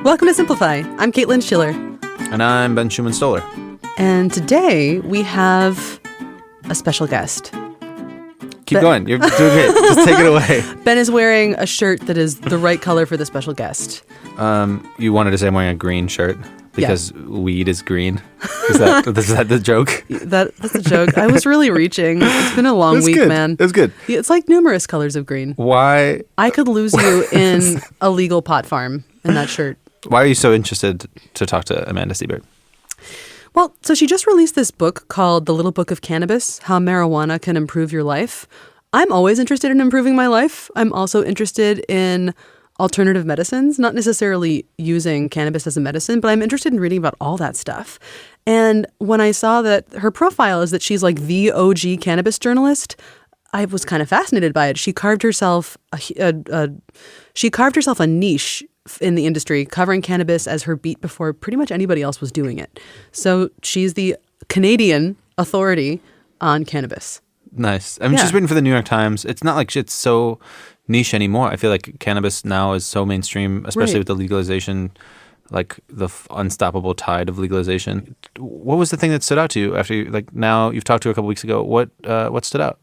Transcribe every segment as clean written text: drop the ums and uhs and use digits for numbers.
Welcome to Simplify. I'm Caitlin Schiller. And I'm Ben Schumann-Stoller. And today we have a special guest. Keep going. You're doing great. Just take it away. Ben is wearing a shirt that is the right color for the special guest. You wanted to say I'm wearing a green shirt because weed is green. Is that the joke? That's a joke. I was really reaching. It's been a long week, good. man. It was good. It's like numerous colors of green. Why? I could lose you in a legal pot farm in that shirt. Why are you so interested to talk to Amanda Siebert? Well, so she just released this book called The Little Book of Cannabis, How Marijuana Can Improve Your Life. I'm always interested in improving my life. I'm also interested in alternative medicines, not necessarily using cannabis as a medicine, but I'm interested in reading about all that stuff. And when I saw that her profile is that she's like the OG cannabis journalist, I was kind of fascinated by it. She carved herself a niche in the industry, covering cannabis as her beat before pretty much anybody else was doing it. So she's the Canadian authority on cannabis. Nice. I mean, she's written for the New York Times. It's not like it's so niche anymore. I feel like cannabis now is so mainstream, especially with the legalization, like the unstoppable tide of legalization. What was the thing that stood out to you after now you've talked to her a couple weeks ago? What stood out?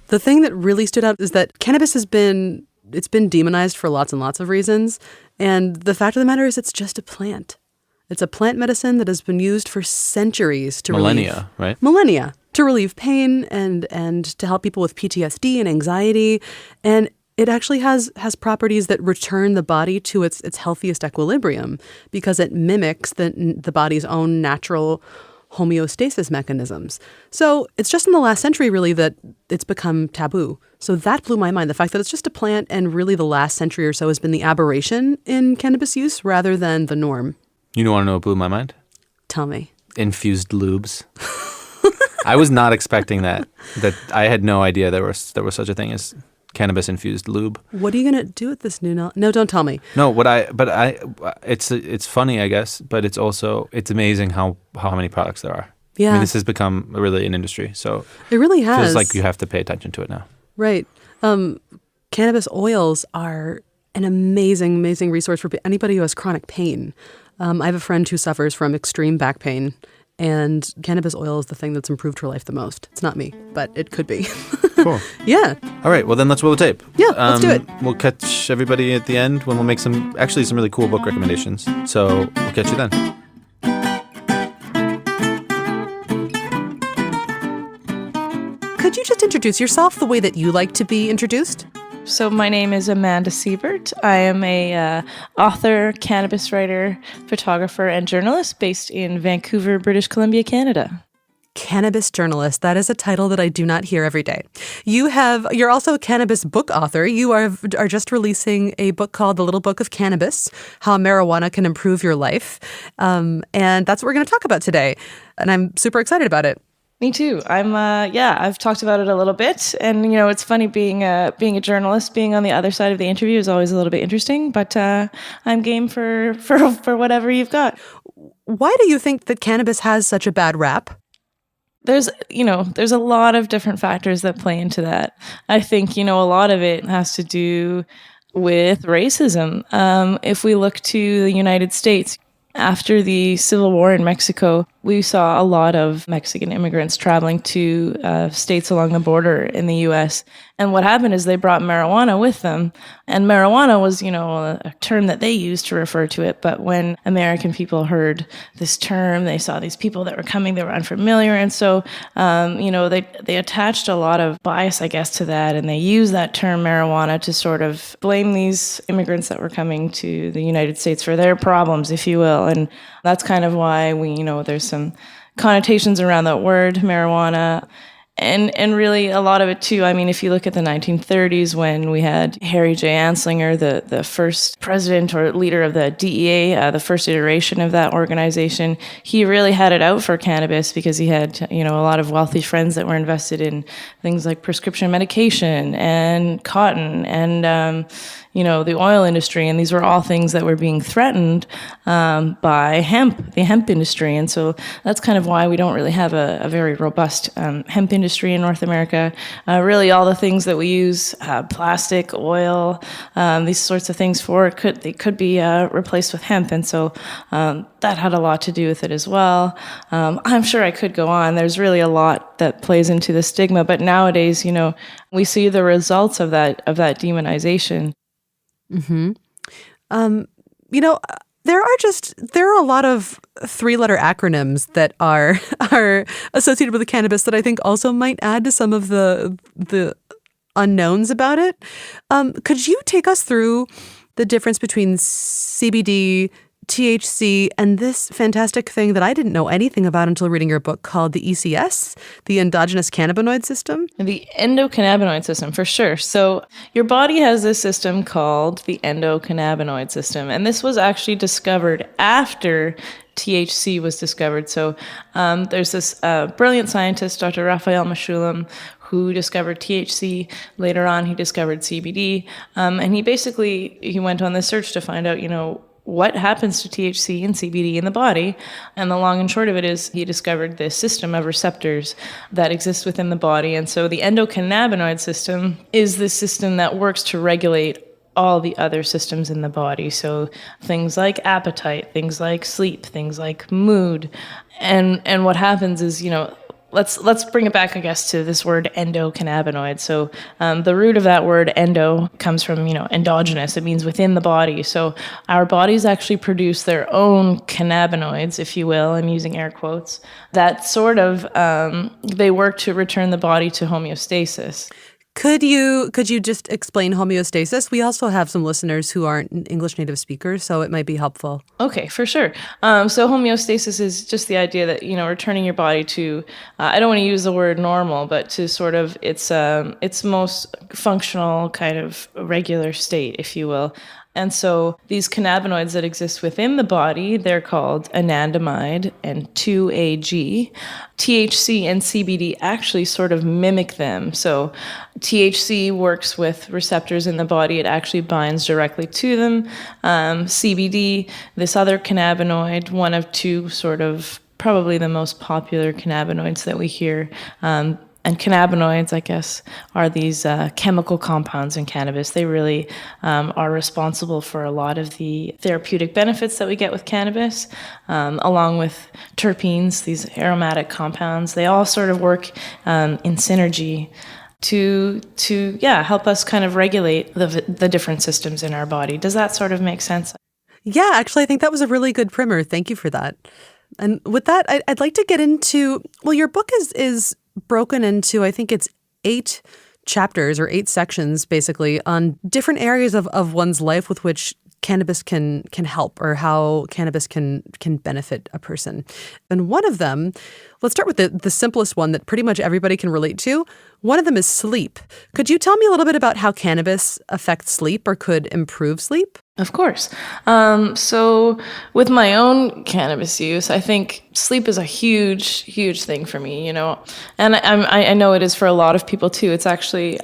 The thing that really stood out is that cannabis has been demonized for lots and lots of reasons. And the fact of the matter is it's just a plant. It's a plant medicine that has been used for centuries to Millennia to relieve pain and to help people with PTSD and anxiety. And it actually has properties that return the body to its healthiest equilibrium because it mimics the body's own natural homeostasis mechanisms. So it's just in the last century, really, that it's become taboo. So that blew my mind. The fact that it's just a plant and really the last century or so has been the aberration in cannabis use rather than the norm. You want to know what blew my mind? Tell me. Infused lubes. I was not expecting that I had no idea there was such a thing as cannabis-infused lube. What are you going to do with this new knowledge? No, don't tell me. No, it's funny, I guess, but it's amazing how many products there are. Yeah. I mean, this has become really an industry, so it really has. It feels like you have to pay attention to it now. Right. Cannabis oils are an amazing, amazing resource for anybody who has chronic pain. I have a friend who suffers from extreme back pain, and cannabis oil is the thing that's improved her life the most. It's not me, but it could be. Cool. Yeah. All right. Well, then let's roll the tape. Yeah, let's do it. We'll catch everybody at the end when we'll make some really cool book recommendations. So we'll catch you then. Could you just introduce yourself the way that you like to be introduced? So my name is Amanda Siebert. I am a author, cannabis writer, photographer, and journalist based in Vancouver, British Columbia, Canada. Cannabis journalist. That is a title that I do not hear every day. You're also a cannabis book author. You are just releasing a book called The Little Book of Cannabis, How Marijuana Can Improve Your Life. And that's what we're going to talk about today. And I'm super excited about it. Me too. I've talked about it a little bit, and it's funny being a journalist. Being on the other side of the interview is always a little bit interesting, but I'm game for whatever you've got. Why do you think that cannabis has such a bad rap? There's a lot of different factors that play into that. I think a lot of it has to do with racism. If we look to the United States. After the Civil War in Mexico, we saw a lot of Mexican immigrants traveling to states along the border in the U.S. And what happened is they brought marijuana with them. And marijuana was, a term that they used to refer to it. But when American people heard this term, they saw these people that were coming, they were unfamiliar. And so, they attached a lot of bias, I guess, to that. And they used that term marijuana to sort of blame these immigrants that were coming to the United States for their problems, if you will. And that's kind of why there's some connotations around that word, marijuana. And really a lot of it too, I mean, if you look at the 1930s when we had Harry J. Anslinger, the first president or leader of the DEA, the first iteration of that organization, he really had it out for cannabis because he had, a lot of wealthy friends that were invested in things like prescription medication and cotton and, the oil industry. And these were all things that were being threatened by the hemp industry. And so that's kind of why we don't really have a very robust hemp industry industry in North America. Really, all the things that we use, plastic, oil, these sorts of things for, they could be replaced with hemp. And so that had a lot to do with it as well. I'm sure I could go on. There's really a lot that plays into the stigma. But nowadays, we see the results of that demonization. Mm-hmm. There are a lot of 3-letter acronyms that are associated with the cannabis that I think also might add to some of the unknowns about it. Could you take us through the difference between CBD, THC, and this fantastic thing that I didn't know anything about until reading your book called the ECS, the endogenous cannabinoid system? The endocannabinoid system, for sure. So your body has this system called the endocannabinoid system, and this was actually discovered after THC was discovered. So there's this brilliant scientist, Dr. Raphael Mechoulam, who discovered THC. Later on, he discovered CBD, and he went on this search to find out, what happens to THC and CBD in the body. And the long and short of it is he discovered this system of receptors that exist within the body. And so the endocannabinoid system is the system that works to regulate all the other systems in the body. So things like appetite, things like sleep, things like mood. And what happens is, let's bring it back, I guess, to this word endocannabinoid. So the root of that word endo comes from, endogenous. It means within the body. So our bodies actually produce their own cannabinoids, if you will, I'm using air quotes, that sort of, they work to return the body to homeostasis. Could you just explain homeostasis? We also have some listeners who aren't English native speakers, so it might be helpful. Okay, for sure. So homeostasis is just the idea that, returning your body to, I don't want to use the word normal, but to sort of its most functional kind of regular state, if you will. And so these cannabinoids that exist within the body, they're called anandamide and 2-AG. THC and CBD actually sort of mimic them. So THC works with receptors in the body. It actually binds directly to them. CBD, this other cannabinoid, one of two sort of probably the most popular cannabinoids that we hear, and cannabinoids, I guess, are these chemical compounds in cannabis. They really are responsible for a lot of the therapeutic benefits that we get with cannabis, along with terpenes, these aromatic compounds. They all sort of work in synergy to help us kind of regulate the different systems in our body. Does that sort of make sense? Yeah, actually, I think that was a really good primer. Thank you for that. And with that, I'd like to get into, your book is broken into, I think it's 8 chapters or 8 sections, basically, on different areas of one's life with which cannabis can help, or how cannabis can benefit a person. And one of them, let's start with the simplest one that pretty much everybody can relate to. One of them is sleep. Could you tell me a little bit about how cannabis affects sleep or could improve sleep? Of course. So with my own cannabis use, I think sleep is a huge, huge thing for me, and I know it is for a lot of people too. It's actually,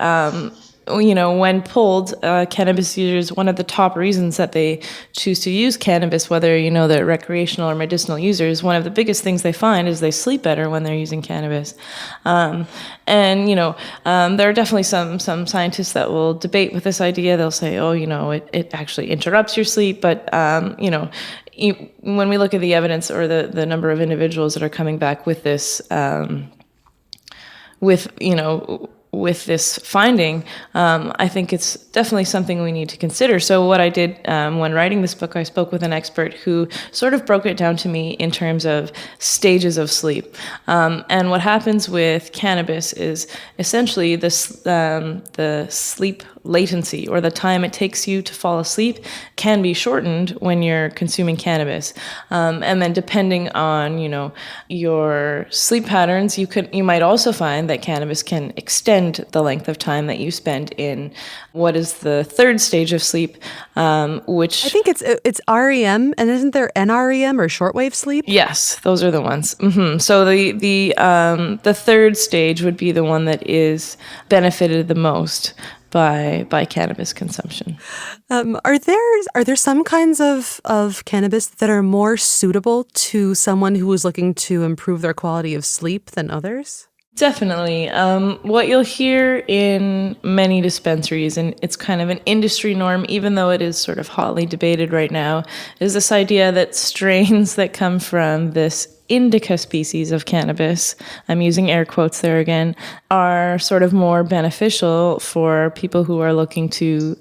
when polled, cannabis users, one of the top reasons that they choose to use cannabis, whether, they're recreational or medicinal users, one of the biggest things they find is they sleep better when they're using cannabis. There are definitely some scientists that will debate with this idea. They'll say, it actually interrupts your sleep. But, when we look at the evidence or the number of individuals that are coming back with this, with this finding, I think it's definitely something we need to consider. So what I did when writing this book, I spoke with an expert who sort of broke it down to me in terms of stages of sleep. And what happens with cannabis is essentially the sleep latency, or the time it takes you to fall asleep, can be shortened when you're consuming cannabis. And then depending on, your sleep patterns, you might also find that cannabis can extend the length of time that you spend in what is the third stage of sleep, which I think it's REM, and isn't there NREM or shortwave sleep? Yes, those are the ones. Mm-hmm. So the third stage would be the one that is benefited the most by cannabis consumption. Are there some kinds of cannabis that are more suitable to someone who is looking to improve their quality of sleep than others? Definitely. What you'll hear in many dispensaries, and it's kind of an industry norm, even though it is sort of hotly debated right now, is this idea that strains that come from this indica species of cannabis, I'm using air quotes there again, are sort of more beneficial for people who are looking to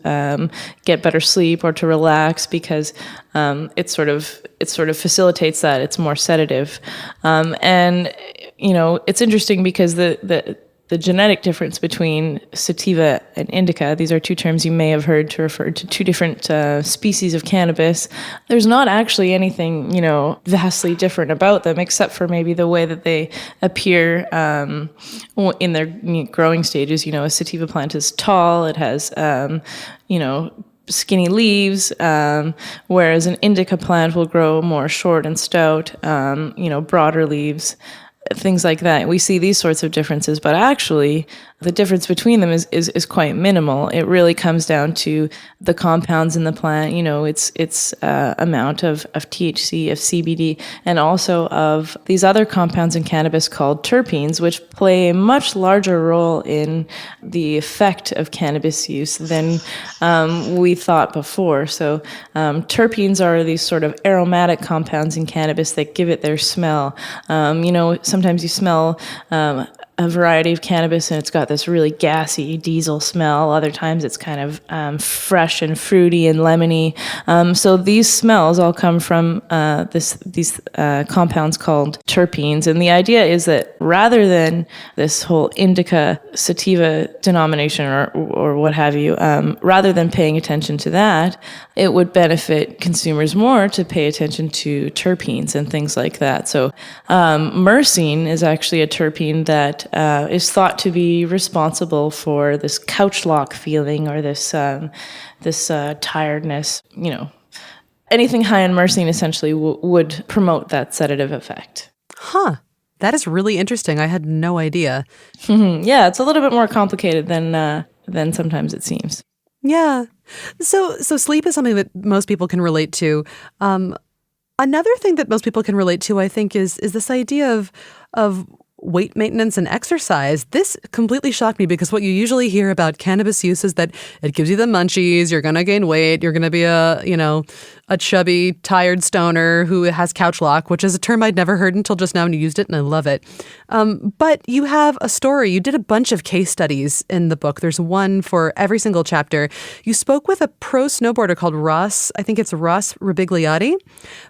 get better sleep or to relax, because it sort of facilitates that. It's more sedative, and it's interesting because the genetic difference between sativa and indica, these are two terms you may have heard to refer to two different species of cannabis. There's not actually anything, vastly different about them, except for maybe the way that they appear in their growing stages. A sativa plant is tall, it has, skinny leaves, whereas an indica plant will grow more short and stout, broader leaves, things like that. We see these sorts of differences, but actually the difference between them is quite minimal. It really comes down to the compounds in the plant, its amount of THC, of CBD, and also of these other compounds in cannabis called terpenes, which play a much larger role in the effect of cannabis use than we thought before. So terpenes are these sort of aromatic compounds in cannabis that give it their smell. Sometimes you smell a variety of cannabis and it's got this really gassy diesel smell. Other times it's kind of fresh and fruity and lemony. So these smells all come from these compounds called terpenes. And the idea is that rather than this whole indica sativa denomination or what have you, rather than paying attention to that, it would benefit consumers more to pay attention to terpenes and things like that. So myrcene is actually a terpene that is thought to be responsible for this couch lock feeling or this tiredness. Anything high in myrcene essentially would promote that sedative effect. Huh. That is really interesting. I had no idea. Yeah, it's a little bit more complicated than sometimes it seems. Yeah. So sleep is something that most people can relate to. Another thing that most people can relate to, I think, is this idea of weight maintenance and exercise. This completely shocked me because what you usually hear about cannabis use is that it gives you the munchies, you're going to gain weight, you're going to be a chubby, tired stoner who has couch lock, which is a term I'd never heard until just now, and you used it, and I love it. But you have a story. You did a bunch of case studies in the book. There's one for every single chapter. You spoke with a pro snowboarder called Ross, I think it's Ross Ribigliotti,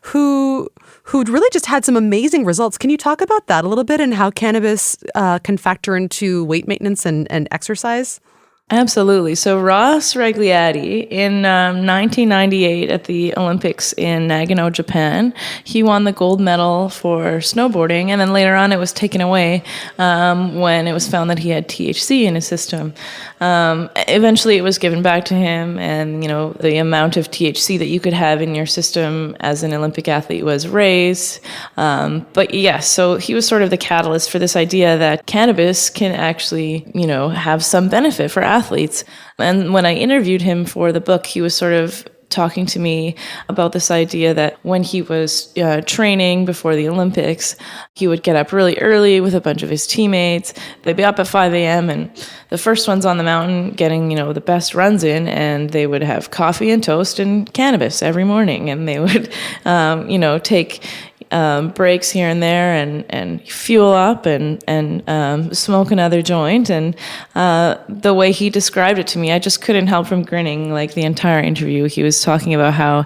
who really just had some amazing results. Can you talk about that a little bit and how cannabis can factor into weight maintenance and exercise? Absolutely. So Ross Ribigliotti, in 1998 at the Olympics in Nagano, Japan, he won the gold medal for snowboarding, and then later on it was taken away when it was found that he had THC in his system. Eventually it was given back to him, and the amount of THC that you could have in your system as an Olympic athlete was raised. But yes, so he was sort of the catalyst for this idea that cannabis can actually, have some benefit for athletes. And when I interviewed him for the book, he was sort of talking to me about this idea that when he was training before the Olympics, he would get up really early with a bunch of his teammates. They'd be up at 5 a.m. and the first ones on the mountain getting, the best runs in, and they would have coffee and toast and cannabis every morning. And they would, take breaks here and there and fuel up and smoke another joint. And the way he described it to me, I just couldn't help from grinning like the entire interview. He was talking about how,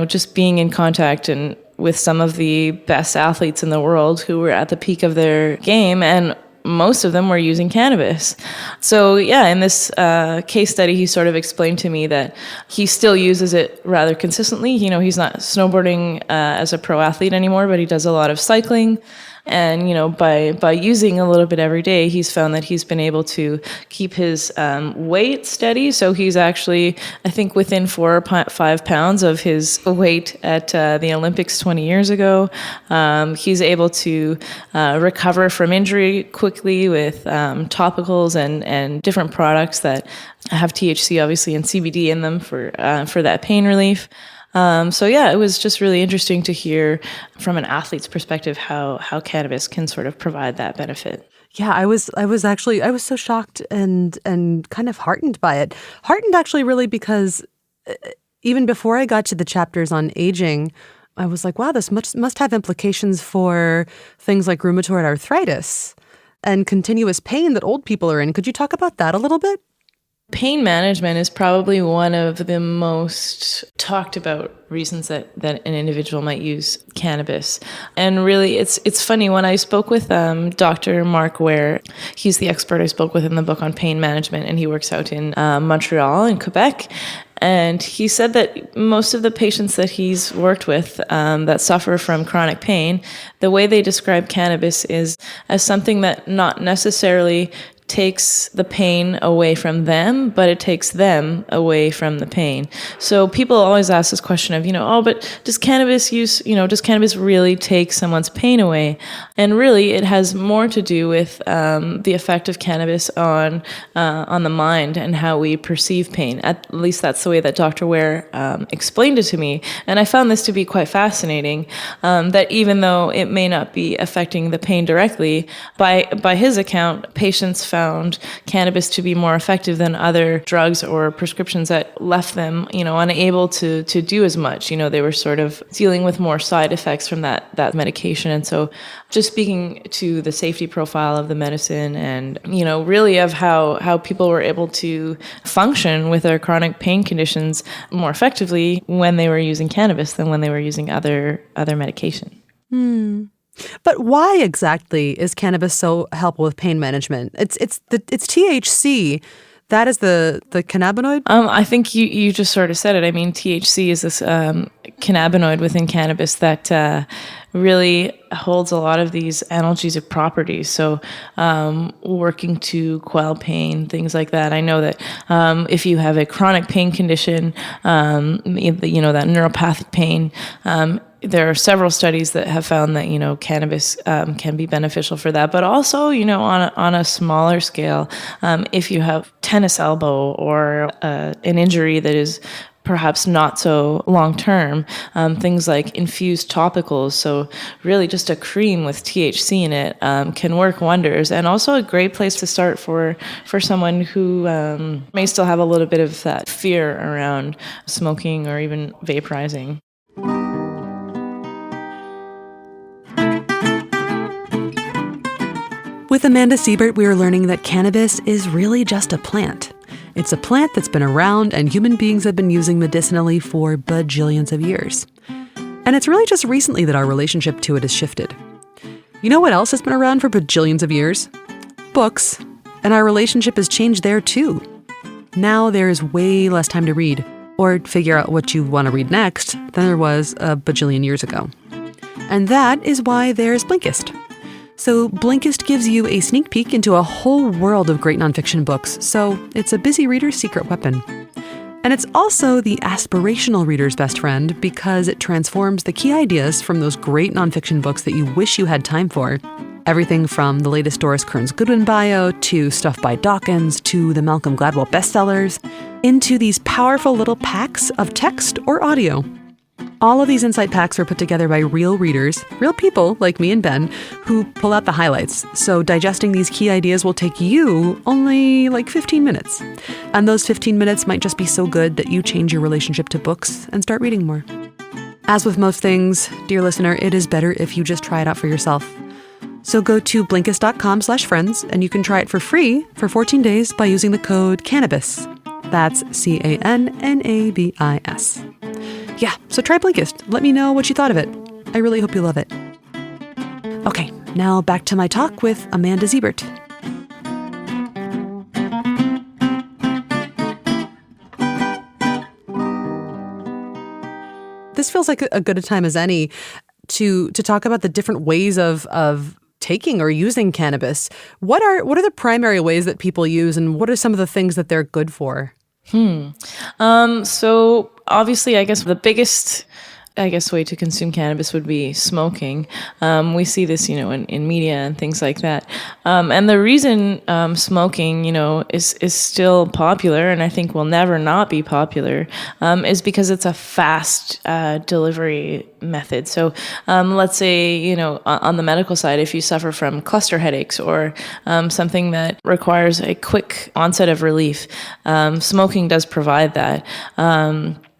just being in contact and with some of the best athletes in the world who were at the peak of their game, and most of them were using cannabis. So yeah, in this case study, he sort of explained to me that he still uses it rather consistently. He's not snowboarding as a pro athlete anymore, but he does a lot of cycling. And, by using a little bit every day, he's found that he's been able to keep his weight steady. So he's actually, I think, within 4 or 5 pounds of his weight at the Olympics 20 years ago. He's able to recover from injury quickly with topicals and different products that have THC, obviously, and CBD in them for that pain relief. So yeah, it was just really interesting to hear from an athlete's perspective how cannabis can sort of provide that benefit. Yeah, I was so shocked and kind of heartened by it. Heartened actually really because even before I got to the chapters on aging, I was like, wow, this must have implications for things like rheumatoid arthritis and continuous pain that old people are in. Could you talk about that a little bit? Pain management is probably one of the most talked about reasons that an individual might use cannabis. And really, it's funny, when I spoke with Dr. Mark Ware, he's the expert I spoke with in the book on pain management, and he works out in Montreal in Quebec. And he said that most of the patients that he's worked with that suffer from chronic pain, the way they describe cannabis is as something that not necessarily takes the pain away from them, but it takes them away from the pain. So people always ask this question of, but does cannabis really take someone's pain away? And really, it has more to do with the effect of cannabis on the mind and how we perceive pain. At least that's the way that Dr. Ware explained it to me. And I found this to be quite fascinating, that even though it may not be affecting the pain directly, by his account, patients found cannabis to be more effective than other drugs or prescriptions that left them, unable to do as much. They were sort of dealing with more side effects from that medication. And so just speaking to the safety profile of the medicine and, really of how people were able to function with their chronic pain conditions more effectively when they were using cannabis than when they were using other medication. But why exactly is cannabis so helpful with pain management? It's THC. That is the cannabinoid? I think you just sort of said it. I mean, THC is this cannabinoid within cannabis that really holds a lot of these analgesic properties. So working to quell pain, things like that. I know that if you have a chronic pain condition, that neuropathic pain, there are several studies that have found that, cannabis can be beneficial for that. But also, on a smaller scale, if you have tennis elbow or an injury that is perhaps not so long-term, things like infused topicals. So really just a cream with THC in it can work wonders, and also a great place to start for someone who may still have a little bit of that fear around smoking or even vaporizing. With Amanda Siebert, we are learning that cannabis is really just a plant. It's a plant that's been around and human beings have been using medicinally for bajillions of years. And it's really just recently that our relationship to it has shifted. You know what else has been around for bajillions of years? Books. And our relationship has changed there too. Now there is way less time to read or figure out what you want to read next than there was a bajillion years ago. And that is why there's Blinkist. So Blinkist gives you a sneak peek into a whole world of great nonfiction books, so it's a busy reader's secret weapon. And it's also the aspirational reader's best friend because it transforms the key ideas from those great nonfiction books that you wish you had time for. Everything from the latest Doris Kearns Goodwin bio to stuff by Dawkins to the Malcolm Gladwell bestsellers into these powerful little packs of text or audio. All of these insight packs are put together by real readers, real people like me and Ben, who pull out the highlights. So digesting these key ideas will take you only like 15 minutes. And those 15 minutes might just be so good that you change your relationship to books and start reading more. As with most things, dear listener, it is better if you just try it out for yourself. So go to Blinkist.com/friends and you can try it for free for 14 days by using the code CANNABIS. That's CANNABIS. Yeah, so try Blinkist. Let me know what you thought of it. I really hope you love it. Okay, now back to my talk with Amanda Siebert. This feels like a good a time as any to talk about the different ways of taking or using cannabis. What are the primary ways that people use, and what are some of the things that they're good for? So obviously, I guess the biggest I guess, way to consume cannabis would be smoking. We see this, in media and things like that. And the reason smoking, is still popular, and I think will never not be popular, is because it's a fast delivery method. So let's say, on the medical side, if you suffer from cluster headaches or something that requires a quick onset of relief, smoking does provide that.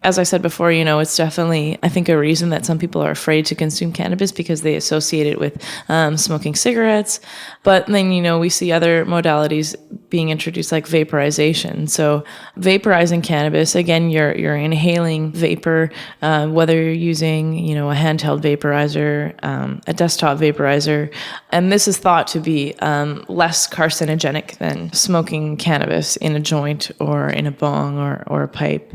As I said before, it's definitely, I think, a reason that some people are afraid to consume cannabis because they associate it with smoking cigarettes. But then, we see other modalities being introduced like vaporization. So vaporizing cannabis, again, you're inhaling vapor, whether you're using, a handheld vaporizer, a desktop vaporizer. And this is thought to be less carcinogenic than smoking cannabis in a joint or in a bong or a pipe.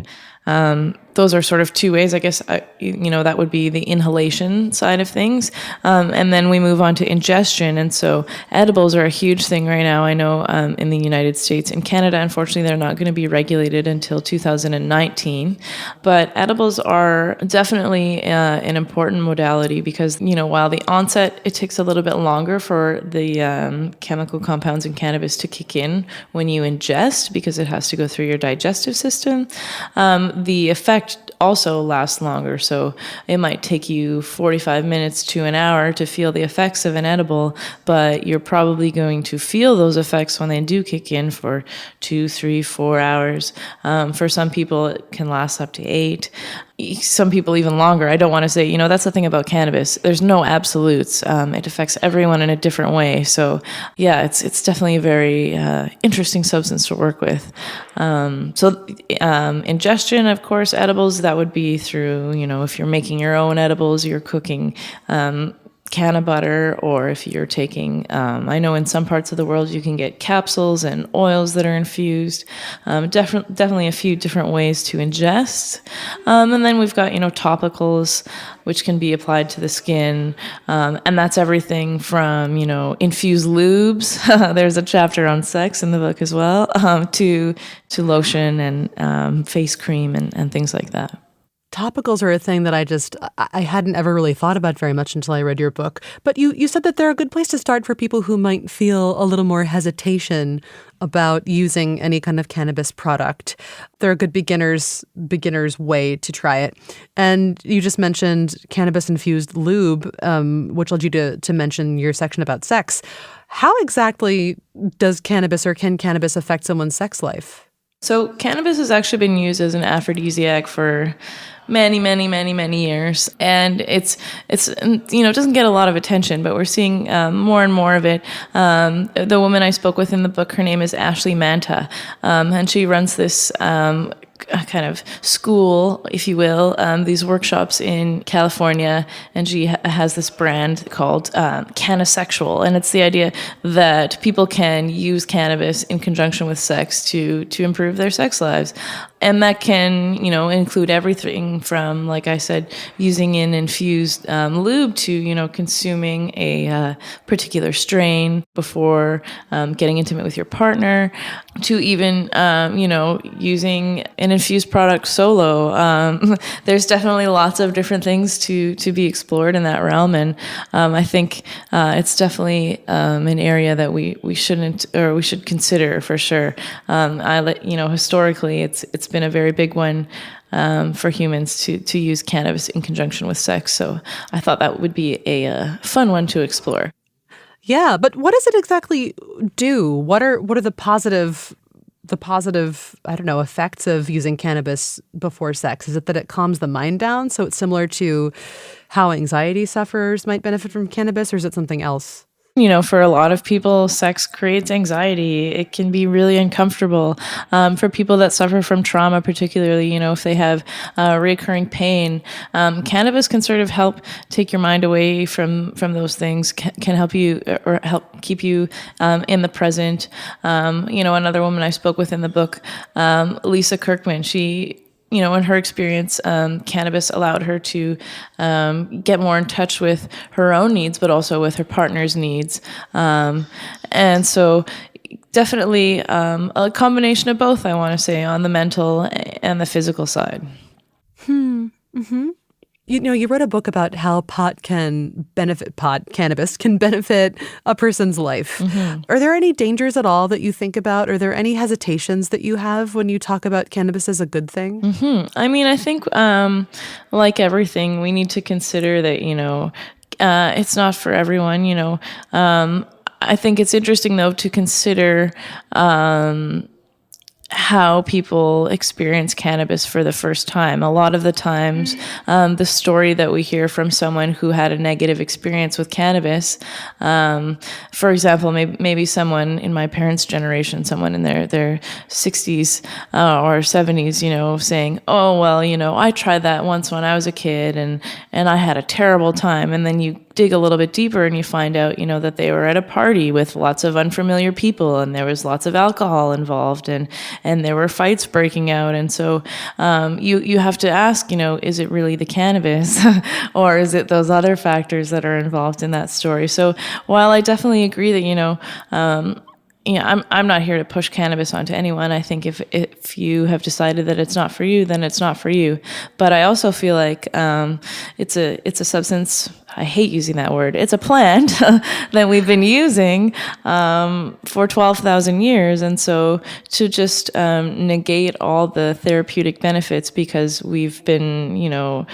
Those are sort of two ways, I guess, that would be the inhalation side of things. And then we move on to ingestion. And so edibles are a huge thing right now, I know, in the United States. In Canada, unfortunately, they're not going to be regulated until 2019. But edibles are definitely an important modality because, while the onset, it takes a little bit longer for the chemical compounds in cannabis to kick in when you ingest because it has to go through your digestive system. The effect also lasts longer, so it might take you 45 minutes to an hour to feel the effects of an edible, but you're probably going to feel those effects when they do kick in for 2, 3, 4 hours. For some people, it can last up to 8. Some people even longer. I don't want to say, that's the thing about cannabis. There's no absolutes. It affects everyone in a different way. So yeah, it's definitely a very interesting substance to work with. Ingestion, of course, edibles, that would be through, if you're making your own edibles, you're cooking can of butter, or if you're taking, I know in some parts of the world you can get capsules and oils that are infused. Definitely a few different ways to ingest. And then we've got, topicals, which can be applied to the skin. And that's everything from, infused lubes. There's a chapter on sex in the book as well, to lotion and face cream and things like that. Topicals are a thing that I hadn't ever really thought about very much until I read your book. But you said that they're a good place to start for people who might feel a little more hesitation about using any kind of cannabis product. They're a good beginner's way to try it. And you just mentioned cannabis-infused lube, which led you to mention your section about sex. How exactly does cannabis or can cannabis affect someone's sex life? So cannabis has actually been used as an aphrodisiac for many years, and it's it doesn't get a lot of attention, but we're seeing more and more of it. The woman I spoke with in the book, her name is Ashley Manta, and she runs this kind of school, if you will, these workshops in California, and she has this brand called Canisexual, and it's the idea that people can use cannabis in conjunction with sex to improve their sex lives. And that can, include everything from, like I said, using an infused lube to, consuming a particular strain before getting intimate with your partner, to even, using an infused product solo. There's definitely lots of different things to be explored in that realm. And I think it's definitely an area that we should consider for sure. Historically, it's been a very big one for humans to use cannabis in conjunction with sex. So I thought that would be a fun one to explore. Yeah, but what does it exactly do? What are the positive, I don't know, effects of using cannabis before sex? Is it that it calms the mind down? So it's similar to how anxiety sufferers might benefit from cannabis, or is it something else? For a lot of people, sex creates anxiety. It can be really uncomfortable. For people that suffer from trauma, particularly, if they have recurring pain, cannabis can sort of help take your mind away from those things, can help you or help keep you in the present. Another woman I spoke with in the book, Lisa Kirkman, she, in her experience, cannabis allowed her to get more in touch with her own needs, but also with her partner's needs. And so definitely a combination of both, I want to say, on the mental and the physical side. Mm-hmm. You wrote a book about how cannabis can benefit a person's life. Mm-hmm. Are there any dangers at all that you think about? Are there any hesitations that you have when you talk about cannabis as a good thing? Mm-hmm. I mean, I think like everything, we need to consider that, it's not for everyone, I think it's interesting, though, to consider how people experience cannabis for the first time. A lot of the times, the story that we hear from someone who had a negative experience with cannabis, for example, maybe someone in my parents' generation, someone in their 60s or 70s, saying, oh, well, I tried that once when I was a kid and I had a terrible time. And then you dig a little bit deeper and you find out, that they were at a party with lots of unfamiliar people and there was lots of alcohol involved and there were fights breaking out. And so you have to ask, is it really the cannabis or is it those other factors that are involved in that story? So while I definitely agree that, I'm not here to push cannabis onto anyone. I think if you have decided that it's not for you, then it's not for you. But I also feel like it's a substance. I hate using that word. It's a plant that we've been using for 12,000 years, and so to just negate all the therapeutic benefits because we've been,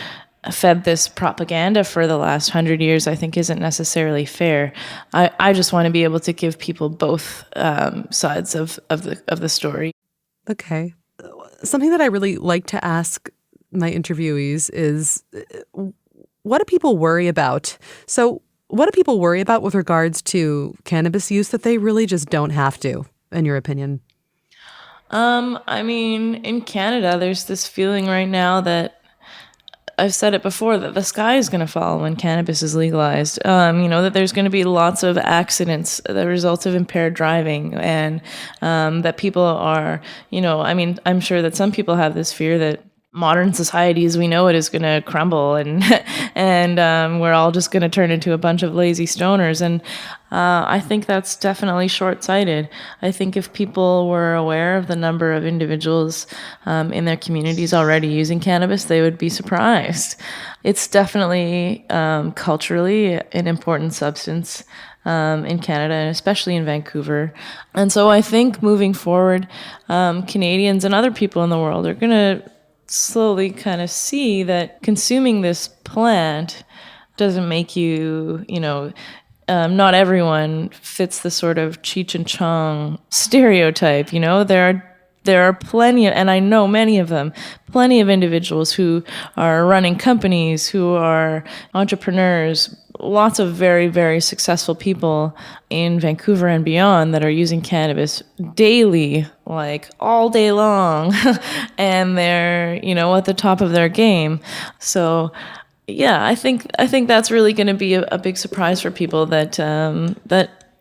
fed this propaganda for the last 100 years, I think isn't necessarily fair. I just want to be able to give people both sides of the story. Okay. Something that I really like to ask my interviewees is, what do people worry about? So what do people worry about with regards to cannabis use that they really just don't have to, in your opinion? I mean, in Canada, there's this feeling right now that I've said it before, that the sky is going to fall when cannabis is legalized. That there's going to be lots of accidents, the results of impaired driving, and that people are, I'm sure that some people have this fear that modern society as we know it is going to crumble and we're all just going to turn into a bunch of lazy stoners. And I think that's definitely short-sighted. I think if people were aware of the number of individuals in their communities already using cannabis, they would be surprised. It's definitely culturally an important substance in Canada, and especially in Vancouver. And so I think moving forward, Canadians and other people in the world are going to slowly kind of see that consuming this plant doesn't make you, not everyone fits the sort of Cheech and Chong stereotype. There are plenty, and I know many of them, plenty of individuals who are running companies, who are entrepreneurs, lots of very, very successful people in Vancouver and beyond that are using cannabis daily, like all day long, and they're, at the top of their game. So yeah, I think that's really going to be a big surprise for people that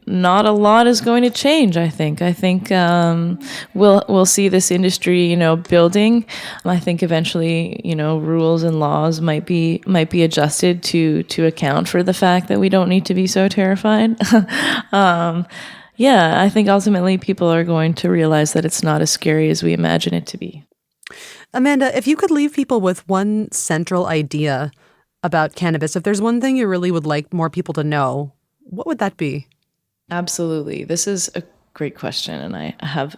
not a lot is going to change. I think we'll see this industry, building. I think eventually, rules and laws might be adjusted to account for the fact that we don't need to be so terrified. Yeah, I think ultimately people are going to realize that it's not as scary as we imagine it to be. Amanda, if you could leave people with one central idea about cannabis, if there's one thing you really would like more people to know, what would that be? Absolutely. This is a great question. And I have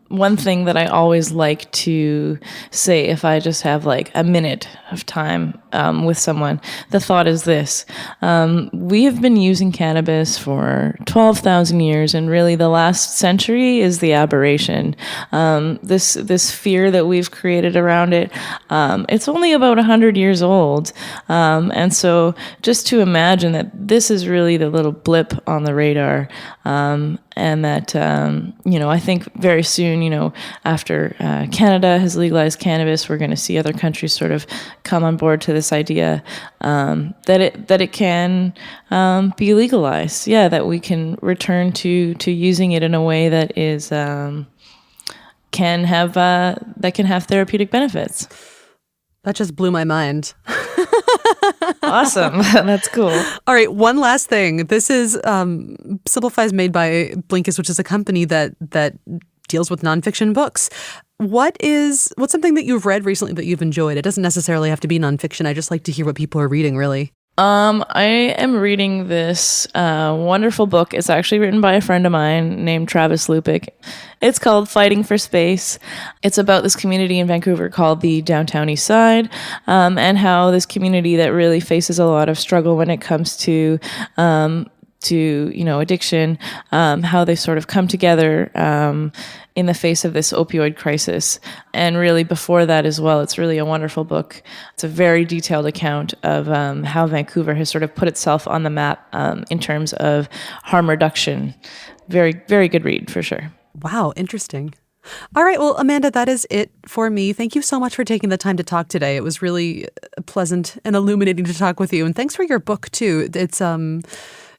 one thing that I always like to say if I just have like a minute of time with someone. The thought is this. We have been using cannabis for 12,000 years, and really the last century is the aberration. This fear that we've created around it, it's only about 100 years old. And so just to imagine that this is really the little blip on the radar, and that, I think very soon, after Canada has legalized cannabis, we're going to see other countries sort of come on board to this idea that it can be legalized. Yeah, that we can return to using it in a way that is can have therapeutic benefits. That just blew my mind. Awesome. That's cool. All right. One last thing. This is Simplifies made by Blinkist, which is a company that deals with nonfiction books. what's something that you've read recently that you've enjoyed? It doesn't necessarily have to be nonfiction. I just like to hear what people are reading, really. I am reading this wonderful book. It's actually written by a friend of mine named Travis Lupick. It's called Fighting for Space. It's about this community in Vancouver called the Downtown East Side, and how this community that really faces a lot of struggle when it comes to addiction, how they sort of come together in the face of this opioid crisis. And really before that as well, it's really a wonderful book. It's a very detailed account of how Vancouver has sort of put itself on the map in terms of harm reduction. Very, very good read for sure. Wow, interesting. All right. Well, Amanda, that is it for me. Thank you so much for taking the time to talk today. It was really pleasant and illuminating to talk with you. And thanks for your book too.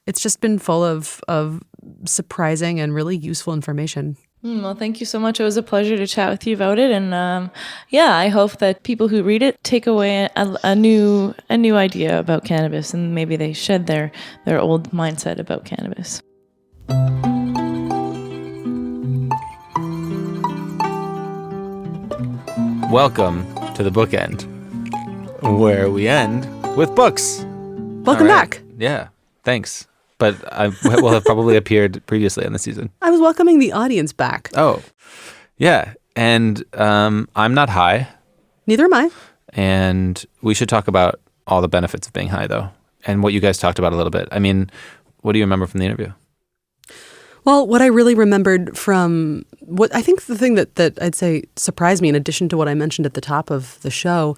It's just been full of surprising and really useful information. Well, thank you so much. It was a pleasure to chat with you about it. And I hope that people who read it take away a new idea about cannabis, and maybe they shed their old mindset about cannabis. Welcome to the bookend, where we end with books. Welcome back. Yeah, thanks. But I will have probably appeared previously on the season. I was welcoming the audience back. Oh, yeah. And I'm not high. Neither am I. And we should talk about all the benefits of being high, though, and what you guys talked about a little bit. I mean, what do you remember from the interview? Well, what I really remembered from what I think the thing that I'd say surprised me, in addition to what I mentioned at the top of the show,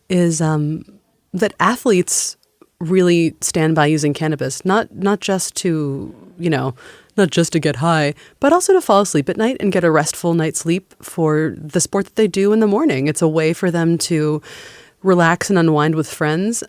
is that athletes really stand by using cannabis, not just to, not just to get high, but also to fall asleep at night and get a restful night's sleep for the sport that they do in the morning. It's a way for them to relax and unwind with friends,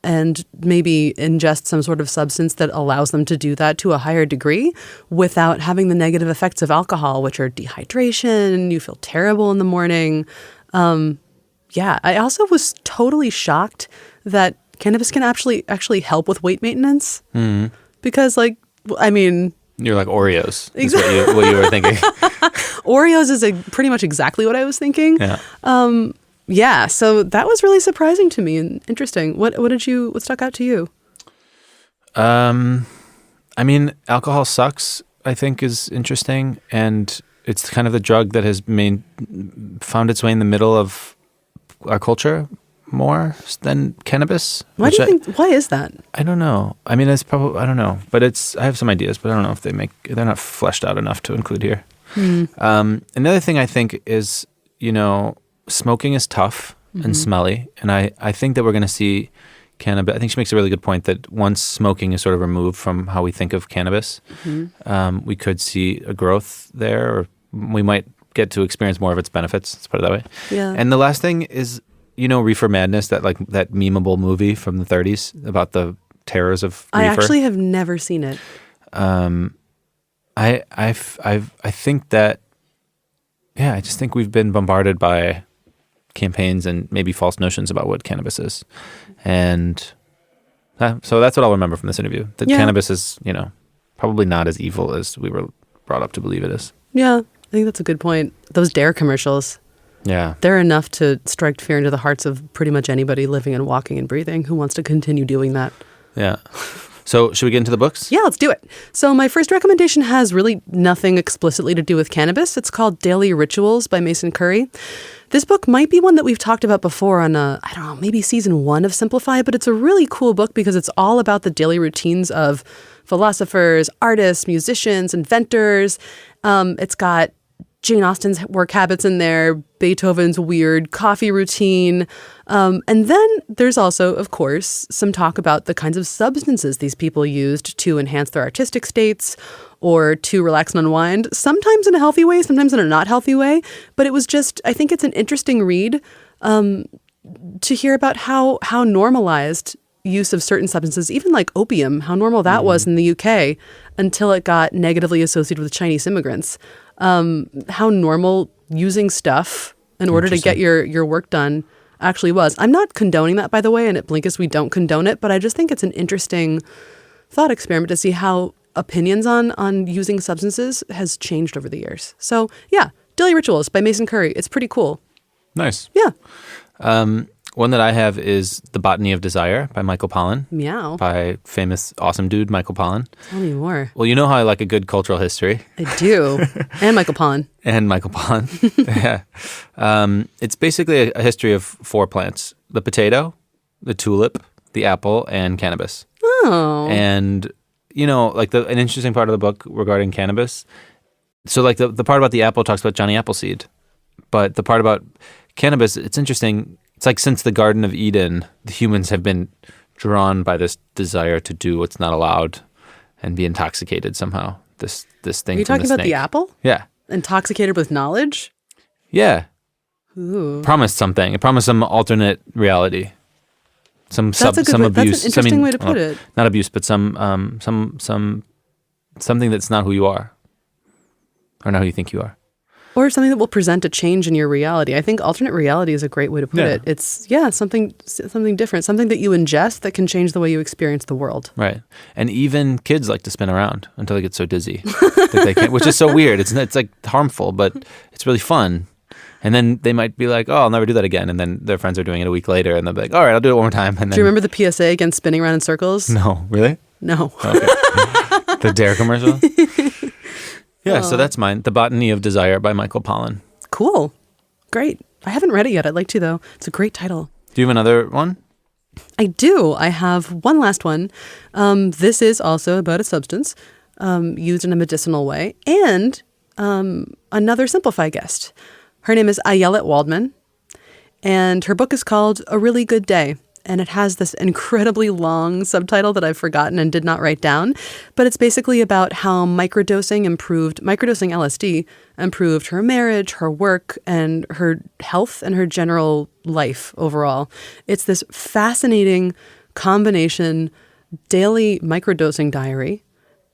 and maybe ingest some sort of substance that allows them to do that to a higher degree without having the negative effects of alcohol, which are dehydration, you feel terrible in the morning. I also was totally shocked that cannabis can actually help with weight maintenance. Mm-hmm. Because, you're like Oreos. Exactly what you were thinking. Oreos is pretty much exactly what I was thinking. Yeah. So that was really surprising to me and interesting. What stuck out to you? Alcohol sucks, I think, is interesting, and it's kind of the drug that has found its way in the middle of our culture more than cannabis. Why is that? I don't know. It's probably, I don't know, but I have some ideas, but I don't know if they're not fleshed out enough to include here. Another thing I think is, smoking is tough and smelly. And I think that we're going to see cannabis. I think she makes a really good point that once smoking is sort of removed from how we think of cannabis, we could see a growth there, or we might get to experience more of its benefits. Let's put it that way. Yeah. And the last thing is, Reefer Madness, that memeable movie from the 30s about the terrors of reefer. I actually have never seen it. I think that, I just think we've been bombarded by campaigns and maybe false notions about what cannabis is. And so that's what I'll remember from this interview, that cannabis is, probably not as evil as we were brought up to believe it is. Yeah, I think that's a good point. Those Dare commercials. Yeah. They're enough to strike fear into the hearts of pretty much anybody living and walking and breathing who wants to continue doing that. Yeah. So should we get into the books? Yeah, let's do it. So my first recommendation has really nothing explicitly to do with cannabis. It's called Daily Rituals by Mason Curry. This book might be one that we've talked about before on, maybe season 1 of Simplify, but it's a really cool book because it's all about the daily routines of philosophers, artists, musicians, inventors. It's got Jane Austen's work habits in there, Beethoven's weird coffee routine. And then there's also, of course, some talk about the kinds of substances these people used to enhance their artistic states or to relax and unwind, sometimes in a healthy way, sometimes in a not healthy way. But it was just, I think it's an interesting read to hear about how normalized use of certain substances, even like opium, how normal that was in the UK until it got negatively associated with Chinese immigrants. How normal using stuff in order to get your work done actually was. I'm not condoning that, by the way, and at Blinkist we don't condone it, but I just think it's an interesting thought experiment to see how opinions on using substances has changed over the years. So yeah, Daily Rituals by Mason Curry. It's pretty cool. Nice. Yeah. One that I have is The Botany of Desire by Michael Pollan. Meow. By famous, awesome dude, Michael Pollan. Tell me more. Well, you know how I like a good cultural history. I do. And Michael Pollan. And Michael Pollan. Yeah. It's basically a history of 4 plants. The potato, the tulip, the apple, and cannabis. Oh. And, you know, like an interesting part of the book regarding cannabis. So like the part about the apple talks about Johnny Appleseed. But the part about cannabis, it's interesting. It's like since the Garden of Eden, the humans have been drawn by this desire to do what's not allowed and be intoxicated somehow. This thing. Are you talking about the apple? Yeah. Intoxicated with knowledge? Yeah. Ooh. Promised something. It promised some alternate reality. Some abuse. That's an interesting way to put it. Not abuse, but something that's not who you are, or not who you think you are. Or something that will present a change in your reality. I think alternate reality is a great way to put it. It's, something different, something that you ingest that can change the way you experience the world. Right. And even kids like to spin around until they get so dizzy that they can't, which is so weird. It's like harmful, but it's really fun. And then they might be like, oh, I'll never do that again. And then their friends are doing it a week later and they'll be like, all right, I'll do it one more time. And then, do you remember the PSA against spinning around in circles? No. Really? No. Okay. The Dare commercial? Yeah, so that's mine. The Botany of Desire by Michael Pollan. Cool. Great. I haven't read it yet. I'd like to, though. It's a great title. Do you have another one? I do. I have one last one. This is also about a substance used in a medicinal way, and another Simplify guest. Her name is Ayelet Waldman, and her book is called A Really Good Day. And it has this incredibly long subtitle that I've forgotten and did not write down. But it's basically about how microdosing LSD improved her marriage, her work, and her health and her general life overall. It's this fascinating combination daily microdosing diary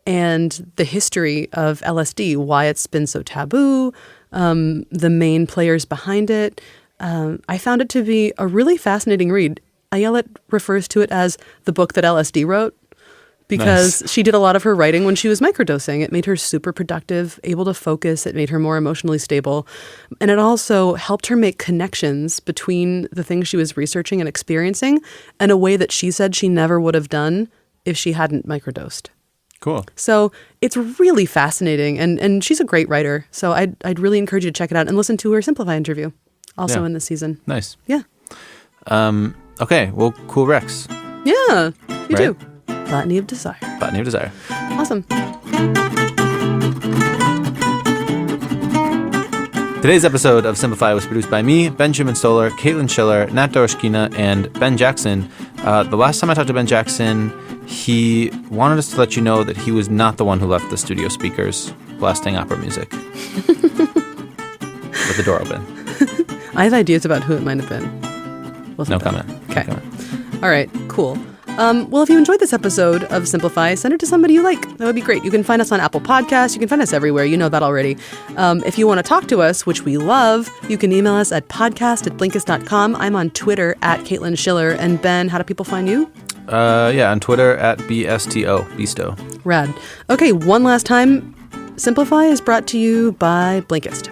and the history of LSD, why it's been so taboo, the main players behind it. I found it to be a really fascinating read. Ayelet refers to it as the book that LSD wrote because she did a lot of her writing when she was microdosing. It made her super productive, able to focus. It made her more emotionally stable. And it also helped her make connections between the things she was researching and experiencing in a way that she said she never would have done if she hadn't microdosed. Cool. So it's really fascinating. And she's a great writer. So I'd really encourage you to check it out and listen to her Simplify interview also in this season. Nice. Yeah. Okay, well, cool Rex. Yeah, you do. Botany of Desire. Botany of Desire. Awesome. Today's episode of Simplify was produced by me, Benjamin Stoller, Caitlin Schiller, Nat Doroshkina, and Ben Jackson. The last time I talked to Ben Jackson, he wanted us to let you know that he was not the one who left the studio speakers blasting opera music with the door open. I have ideas about who it might have been. No comment. Okay. No comment. All right, cool. Well, if you enjoyed this episode of Simplify, send it to somebody you like. That would be great. You can find us on Apple Podcasts. You can find us everywhere. You know that already. If you want to talk to us, which we love, you can email us at podcast@blinkist.com. I'm on Twitter at Caitlin Schiller. And Ben, how do people find you? On Twitter at BSTO, Besto. Rad. Okay, one last time. Simplify is brought to you by Blinkist.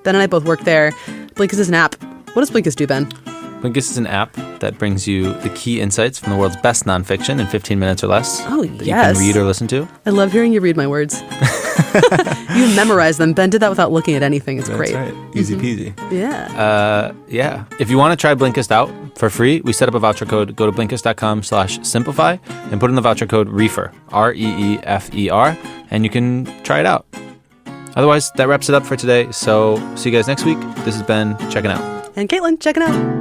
Ben and I both work there. Blinkist is an app. What does Blinkist do, Ben? Blinkist is an app that brings you the key insights from the world's best nonfiction in 15 minutes or less. Oh, that yes. You can read or listen to. I love hearing you read my words. You memorize them. Ben did that without looking at anything. It's great. That's right. Easy peasy. Yeah. If you want to try Blinkist out for free, we set up a voucher code. Go to Blinkist.com/simplify and put in the voucher code REEFER, REEFER, and you can try it out. Otherwise, that wraps it up for today. So see you guys next week. This has been Checking Out. And Caitlin, checking out.